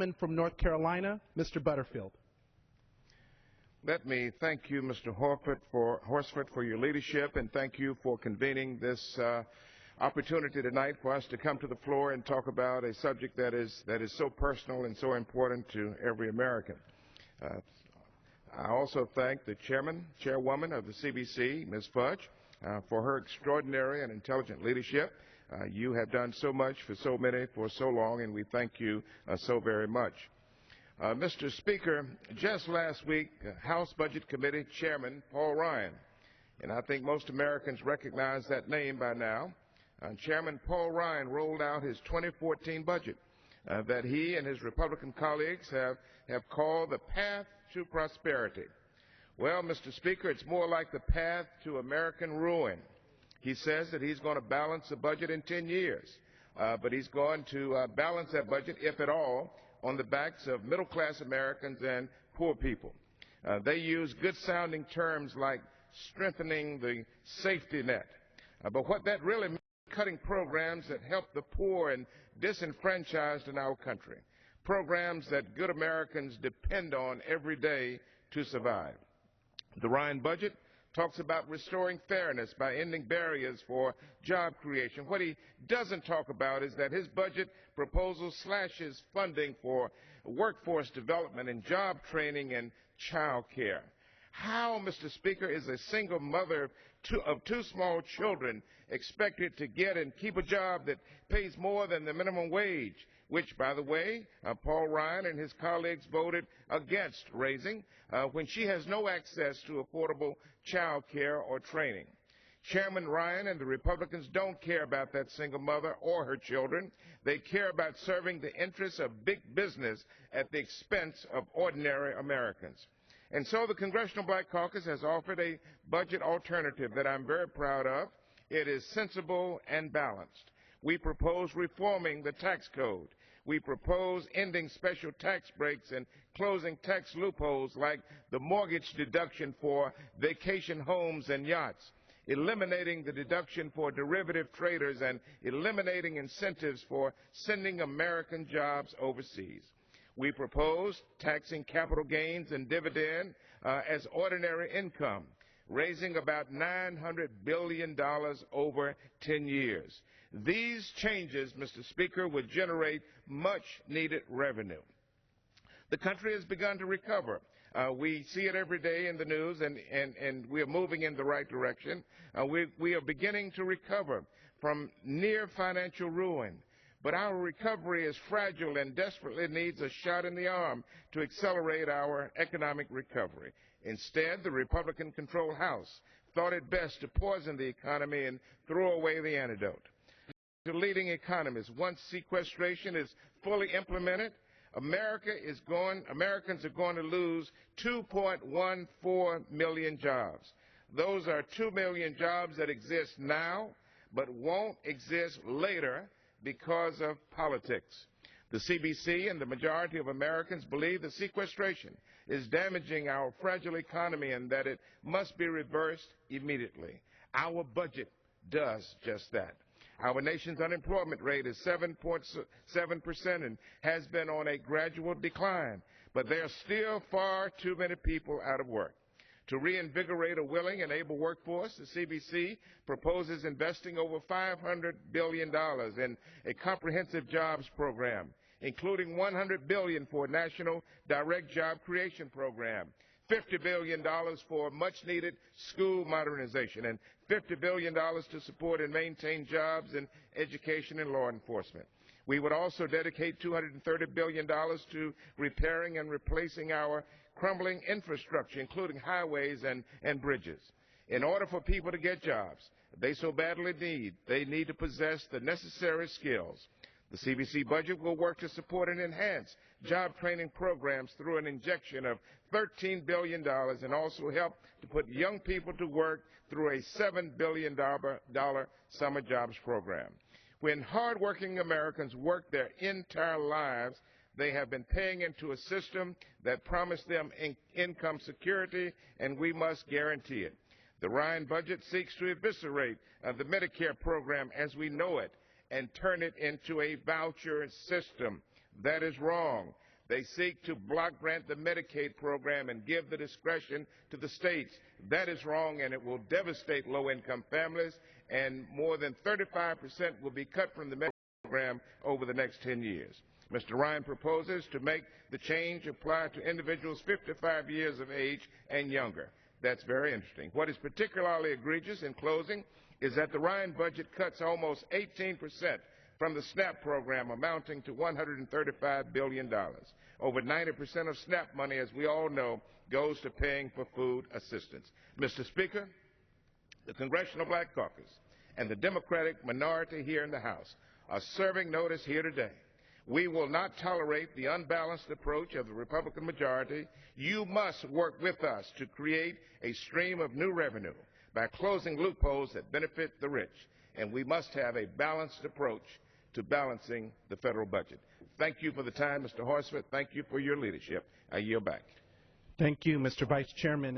From North Carolina, Mr. Butterfield. Let me thank you, Mr. Horsford, for your leadership, and thank you for convening this opportunity tonight for us to come to the floor and talk about a subject that is so personal and so important to every American. I also thank the chairwoman of the CBC, Ms. Fudge, for her extraordinary and intelligent leadership. You have done so much for so many for so long, and we thank you so very much. Mr. Speaker, just last week, House Budget Committee Chairman Paul Ryan, and I think most Americans recognize that name by now, Chairman Paul Ryan rolled out his 2014 budget that he and his Republican colleagues have called the path to prosperity. Well, Mr. Speaker, it's more like the path to American ruin. He says that he's going to balance the budget in 10 years, but he's going to balance that budget, if at all, on the backs of middle-class Americans and poor people. They use good-sounding terms like strengthening the safety net, but what that really means is cutting programs that help the poor and disenfranchised in our country, programs that good Americans depend on every day to survive. The Ryan budget talks about restoring fairness by ending barriers for job creation. What he doesn't talk about is that his budget proposal slashes funding for workforce development and job training and child care. How, Mr. Speaker, is a single mother of two small children expected to get and keep a job that pays more than the minimum wage, which, by the way, Paul Ryan and his colleagues voted against raising, when she has no access to affordable child care or training? Chairman Ryan and the Republicans don't care about that single mother or her children. They care about serving the interests of big business at the expense of ordinary Americans. And so the Congressional Black Caucus has offered a budget alternative that I'm very proud of. It is sensible and balanced. We propose reforming the tax code. We propose ending special tax breaks and closing tax loopholes like the mortgage deduction for vacation homes and yachts, eliminating the deduction for derivative traders, and eliminating incentives for sending American jobs overseas. We propose taxing capital gains and dividend as ordinary income, raising about $900 billion over 10 years. These changes, Mr. Speaker, would generate much-needed revenue. The country has begun to recover. We see it every day in the news, and we are moving in the right direction. We are beginning to recover from near financial ruin. But our recovery is fragile and desperately needs a shot in the arm to accelerate our economic recovery. Instead, the Republican-controlled House thought it best to poison the economy and throw away the antidote. To leading economists, once sequestration is fully implemented, Americans are going to lose 2.14 million jobs. Those are 2 million jobs that exist now but won't exist later because of politics. The CBC and the majority of Americans believe that sequestration is damaging our fragile economy and that it must be reversed immediately. Our budget does just that. Our nation's unemployment rate is 7.7% and has been on a gradual decline, but there are still far too many people out of work. To reinvigorate a willing and able workforce, the CBC proposes investing over $500 billion in a comprehensive jobs program, including $100 billion for a national direct job creation program, $50 billion for much-needed school modernization, and $50 billion to support and maintain jobs in education and law enforcement. We would also dedicate $230 billion to repairing and replacing our crumbling infrastructure, including highways and bridges. In order for people to get jobs they so badly need to possess the necessary skills. The CBC budget will work to support and enhance job training programs through an injection of $13 billion and also help to put young people to work through a $7 billion summer jobs program. When hardworking Americans work their entire lives, they have been paying into a system that promised them income security, and we must guarantee it. The Ryan budget seeks to eviscerate the Medicare program as we know it and turn it into a voucher system. That is wrong. They seek to block grant the Medicaid program and give the discretion to the states. That is wrong, and it will devastate low-income families, and more than 35% will be cut from the Medicaid program over the next 10 years. Mr. Ryan proposes to make the change apply to individuals 55 years of age and younger. That's very interesting. What is particularly egregious, in closing, is that the Ryan budget cuts almost 18% from the SNAP program, amounting to $135 billion. Over 90% of SNAP money, as we all know, goes to paying for food assistance. Mr. Speaker, the Congressional Black Caucus and the Democratic minority here in the House are serving notice here today. We will not tolerate the unbalanced approach of the Republican majority. You must work with us to create a stream of new revenue by closing loopholes that benefit the rich, and we must have a balanced approach to balancing the federal budget. Thank you for the time, Mr. Horsford. Thank you for your leadership. I yield back. Thank you, Mr. Vice Chairman.